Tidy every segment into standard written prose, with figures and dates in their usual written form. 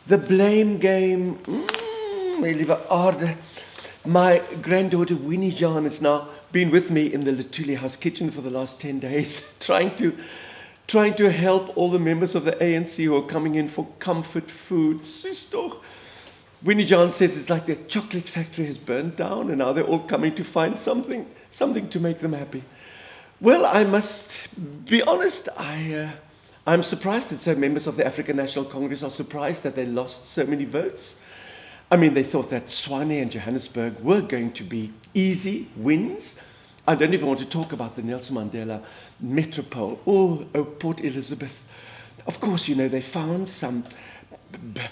The blame game, my lieve aarde. My granddaughter Winnie Jean has now been with me in the Lutuli House kitchen for the last 10 days, trying to help all the members of the ANC who are coming in for comfort food. Sister, Winnie Jean says it's like the chocolate factory has burned down and now they're all coming to find something to make them happy. Well, I must be honest, I'm surprised that some members of the African National Congress are surprised that they lost so many votes. I mean, they thought that Tshwane and Johannesburg were going to be easy wins. I don't even want to talk about the Nelson Mandela Metropole or Port Elizabeth. Of course, you know, they found some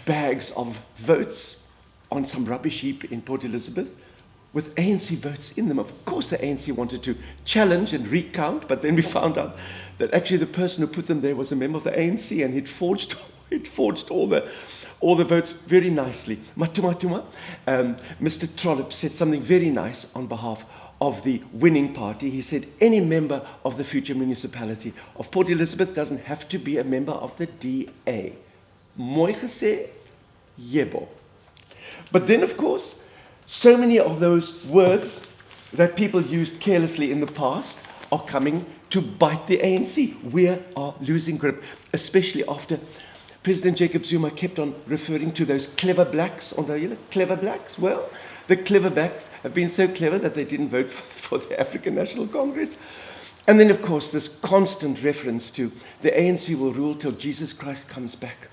bags of votes on some rubbish heap in Port Elizabeth with ANC votes in them. Of course, the ANC wanted to challenge and recount, but then we found out that actually the person who put them there was a member of the ANC and he'd forged all the votes very nicely. Matumatuma, Mr. Trollop said something very nice on behalf of the winning party. He said, any member of the future municipality of Port Elizabeth doesn't have to be a member of the DA. Mooi gesê, yebo. But then, of course, so many of those words that people used carelessly in the past are coming to bite the ANC. We are losing grip, especially after President Jacob Zuma kept on referring to those clever blacks. Clever blacks? Well, the clever blacks have been so clever that they didn't vote for the African National Congress. And then, of course, this constant reference to the ANC will rule till Jesus Christ comes back.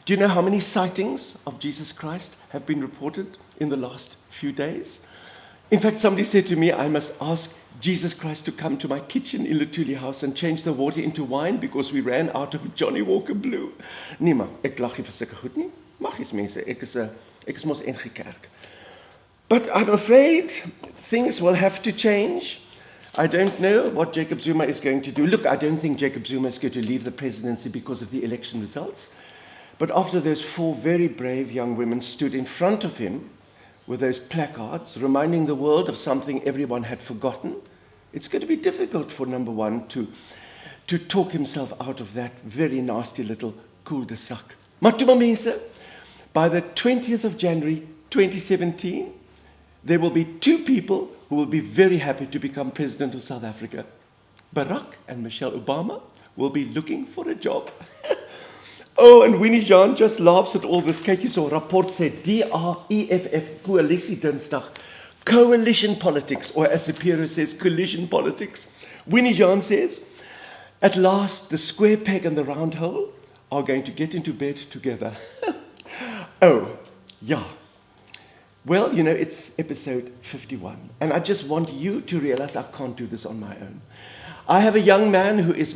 Do you know how many sightings of Jesus Christ have been reported in the last few days? In fact, somebody said to me, I must ask Jesus Christ to come to my kitchen in Lutuli House and change the water into wine because we ran out of Johnny Walker Blue. Nee man, ek lag nie vir sulke goed nie. Mag eens mense, ek is mos NG Kerk. But I'm afraid things will have to change. I don't know what Jacob Zuma is going to do. Look, I don't think Jacob Zuma is going to leave the presidency because of the election results. But after those 4 very brave young women stood in front of him with those placards, reminding the world of something everyone had forgotten, it's going to be difficult for number one to talk himself out of that very nasty little cul-de-sac. Matuma mense, by the 20th of January 2017, there will be 2 people who will be very happy to become president of South Africa. Barack and Michelle Obama will be looking for a job. Oh, and Winnie Jean just laughs at all this. Kyk hierso, rapport sê DAEFF coalisie Dinsdag. Coalition politics, or as the Perron says, collision politics. Winnie Jean says, at last the square peg and the round hole are going to get into bed together. Oh, yeah. Well, you know, it's episode 51, and I just want you to realize I can't do this on my own. I have a young man who is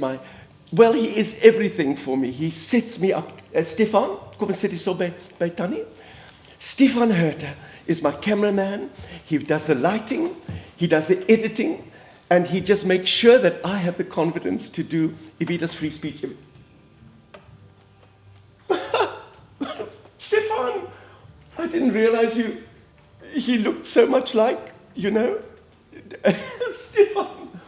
well, he is everything for me. He sets me up. Stefan, kom en sit hier so by Tannie. Stefan Herter is my cameraman. He does the lighting, he does the editing, and he just makes sure that I have the confidence to do Evita's free speech. Stefan, I didn't realize he looked so much like, you know. Stefan,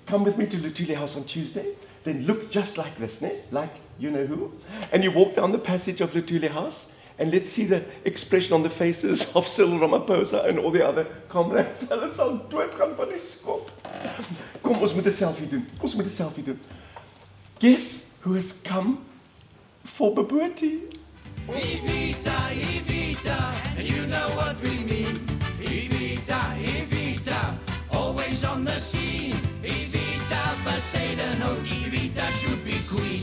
come with me to Lutuli House on Tuesday. Then look just like this, né? Like you know who. And you walk down the passage of Lutuli House, and let's see the expression on the faces of Cyril Ramaphosa and all the other comrades. Hulle sal doodgaan van die skok. Kom, ons moet 'n selfie doen. Guess who has come for Bobotie? Evita, Evita, and you know what we mean. Evita, Evita, always on the scene. Evita Bezuidenhout, Evita should be queen.